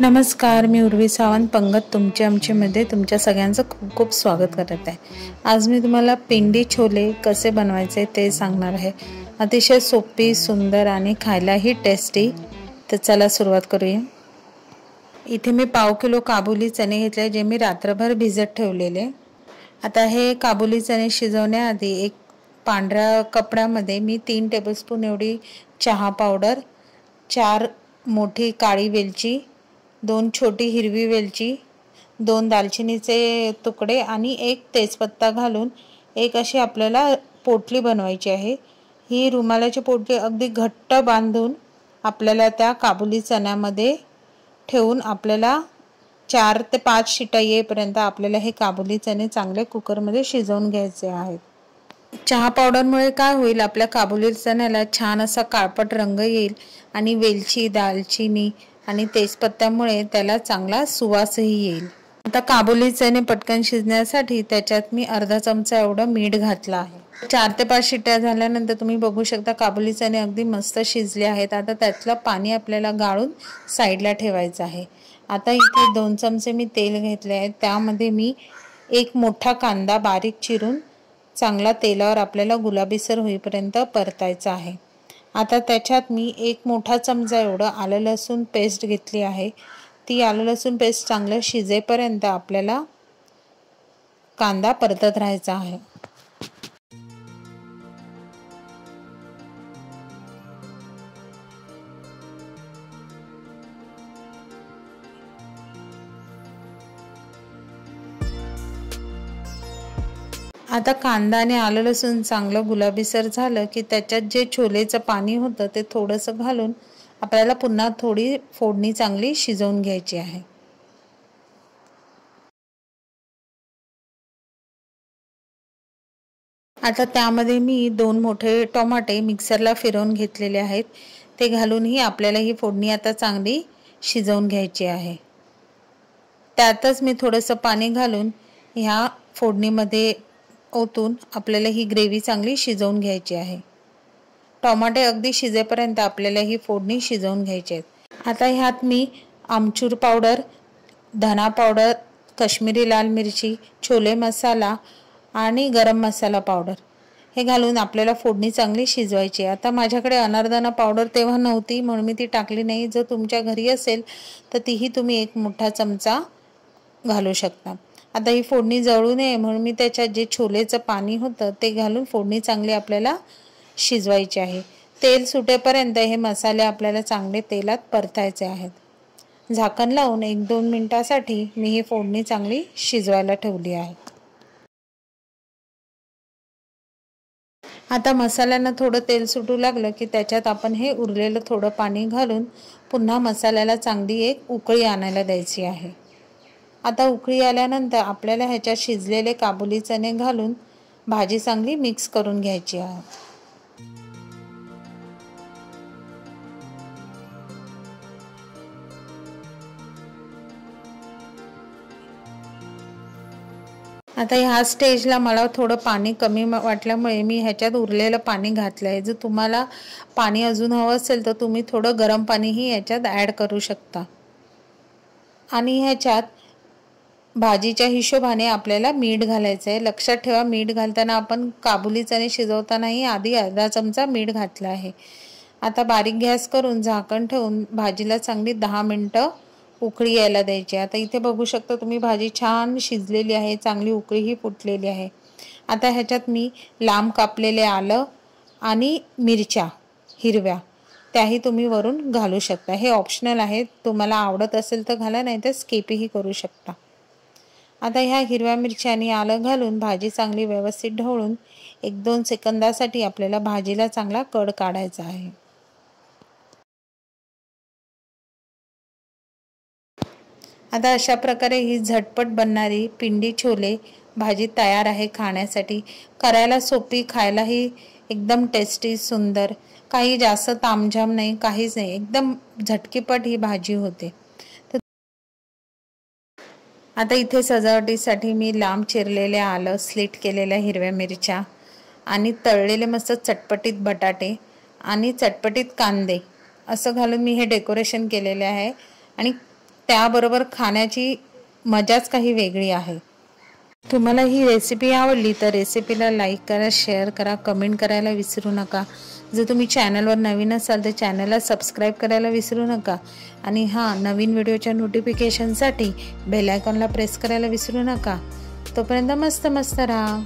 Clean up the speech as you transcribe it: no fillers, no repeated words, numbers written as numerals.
नमस्कार, मी उर्वी सावंत पंगत तुमच्या आमच्यामध्ये तुमच्या सगळ्यांचं खूप खूप स्वागत करत आहे। आज मी तुम्हाला पिंडी छोले कसे बनवायचे ते सांगणार आहे। अतिशय सोपी, सुंदर आणि खायलाही टेस्टी। तर चला सुरुवात करूया। इथे मी पाव किलो काबुली चणे घेतले जे मी रात्रभर भिजत ठेवलेले। आता हे काबुली चणे शिजवण्याआधी एक पांढऱ्या कपड्यामध्ये मी 3 टेबलस्पून एवढी चहा पावडर, 4 मोठी काळी वेलची, 2 छोटी हिरवी वेलची, 2 दालचिनीचे तुकडे आणि 1 तेजपत्ता घालून एक अशी आपल्याला पोटली बनवायची आहे। ही रुमालाची पोटली अगदी घट्ट बांधून आपल्याला त्या काबुली चण्यामध्ये ठेवून आपल्याला 4 ते 5 शिट्या येईपर्यंत आपल्याला हे काबुली चणे चांगले कुकरमध्ये शिजवून घ्यायचे आहेत। चहा पावडरमुळे काय होईल, आपल्या काबुली चण्याला छान असा काळपट रंग येईल आणि वेलची, दालचिनी आणि तेजपत्त्यामुळे त्याला चांगला सुवासही येईल। आता काबुली चणे पटकन शिजण्यासाठी त्याच्यात मी अर्धा चमचा एवढं मीठ घातलं आहे। 4 ते 5 शिट्या झाल्यानंतर तुम्ही बघू शकता काबुली चणे अगदी मस्त शिजले आहेत। आता त्यातलं पाणी आपल्याला गाळून साईडला ठेवायचं आहे। आता इथे 2 चमचे मी तेल घेतले आहे। त्यामध्ये मी एक मोठा कांदा बारीक चिरून चांगला तेलावर आपल्याला गुलाबीसर होईपर्यंत परतायचा आहे। आता त्याच्यात मी एक मोठा चमचा एवढं आलं लसूण पेस्ट घेतली आहे। ती आलं लसूण पेस्ट चांगलं शिजेपर्यंत आपल्याला कांदा परतत राहायचा आहे। आता कांदा आणि आलं लसूण चांगलं गुलाबीसर झालं की त्याच्यात जे छोलेचं पाणी होतं ते थोडंसं घालून आपल्याला पुन्हा थोडी फोडणी चांगली शिजवून घ्यायची आहे। आता त्यामध्ये मी 2 मोठे टोमॅटे मिक्सरला फिरवून घेतलेले आहेत। ते घालूनही आपल्याला ही फोडणी आता चांगली शिजवून घ्यायची आहे। त्यातच मी थोडंसं पाणी घालून ह्या फोडणीमध्ये ओतून आपल्याला ही ग्रेव्ही चांगली शिजवून घ्यायची आहे। टोमॅटे अगदी शिजेपर्यंत आपल्याला ही फोडणी शिजवून घ्यायची आहे। आता ह्यात मी आमचूर पावडर, धना पावडर, काश्मीरी लाल मिरची, छोले मसाला आणि गरम मसाला पावडर हे घालून आपल्याला फोडणी चांगली शिजवायची। आता माझ्याकडे अनारदाना पावडर तेव्हा नव्हती म्हणून मी ती टाकली नाही। जर तुमच्या घरी असेल तर तीही तुम्ही एक मोठा चमचा घालू शकता। आता ही फोडणी जळू नये म्हणून मी त्याच्यात जे छोलेचं पाणी होतं ते घालून फोडणी चांगली आपल्याला शिजवायची आहे। तेल सुटेपर्यंत हे मसाले आपल्याला चांगले तेलात परतायचे आहेत। झाकण लावून 1-2 मिनिटांसाठी मी ही फोडणी चांगली शिजवायला ठेवली आहे। आता मसाल्यांना थोडं तेल सुटू लागलं की त्याच्यात आपण हे उरलेलं थोडं पाणी घालून पुन्हा मसाल्याला चांगली एक उकळी आणायला द्यायची आहे। आता उकळी आल्यानंतर आपल्याला ह्याच्यात शिजलेले काबुली चणे घालून भाजी चांगली मिक्स करून घ्यायची आहे। आता ह्या स्टेजला मला थोडं पाणी कमी वाटल्यामुळे मी ह्याच्यात उरलेलं पाणी घातलं आहे। जर तुम्हाला पाणी अजून हवं असेल तर तुम्ही थोडं गरम पाणीही ह्याच्यात ॲड करू शकता। आणि ह्याच्यात भाजीच्या हिशोबाने आपल्याला मीठ घालायचं आहे। लक्षात ठेवा, मीठ घालताना आपण काबुली चणे शिजवतानाही आधी अर्धा चमचा मीठ घातला आहे। आता बारीक गॅस करून झाकण ठेवून भाजीला चांगली 10 मिनिटं उकळी यायला द्यायची। आता इथे बघू शकता तुम्ही भाजी छान शिजलेली आहे, चांगली उकळीही फुटलेली आहे। आता ह्याच्यात मी लांब कापलेले आलं आणि मिरच्या हिरव्या त्याही तुम्ही वरून घालू शकता। हे ऑप्शनल आहे, तुम्हाला आवडत असेल तर घाला, नाही तर स्किपही करू शकता। आता ह्या हिरव्या मिरच्या आणि आलं घालून भाजी चांगली व्यवस्थित ढवळून 1-2 सेकंदासाठी आपल्याला भाजीला चांगला कड काढायचा आहे। आता अशा प्रकारे ही झटपट बनणारी पिंडी छोले भाजी तयार आहे खाण्यासाठी। करायला सोपी, खायलाही एकदम टेस्टी, सुंदर, काही जास्त तामझाम नाही, काहीच नाही, एकदम झटकीपट ही भाजी होते। आता इथे सजावटीसाठी मी लांब चिरलेले आलं, स्लिट केलेल्या हिरव्या मिरच्या आणि तळलेले मस्त चटपटीत बटाटे आणि चटपटीत कांदे असं घालून मी हे डेकोरेशन केलेले आहे। आणि त्याबरोबर खाण्याची मजाच काही वेगळी आहे। तुम्हाला ही रेसिपी आवडली तर रेसिपीला लाईक करा, शेअर करा, कमेंट करायला विसरू नका। जर तुम्ही चॅनलवर नवीन असाल तर चॅनलला सबस्क्राईब करायला विसरू नका आणि नवीन व्हिडिओच्या नोटिफिकेशनसाठी बेल आयकॉनला प्रेस करायला विसरू नका। तोपर्यंत मस्त राहा।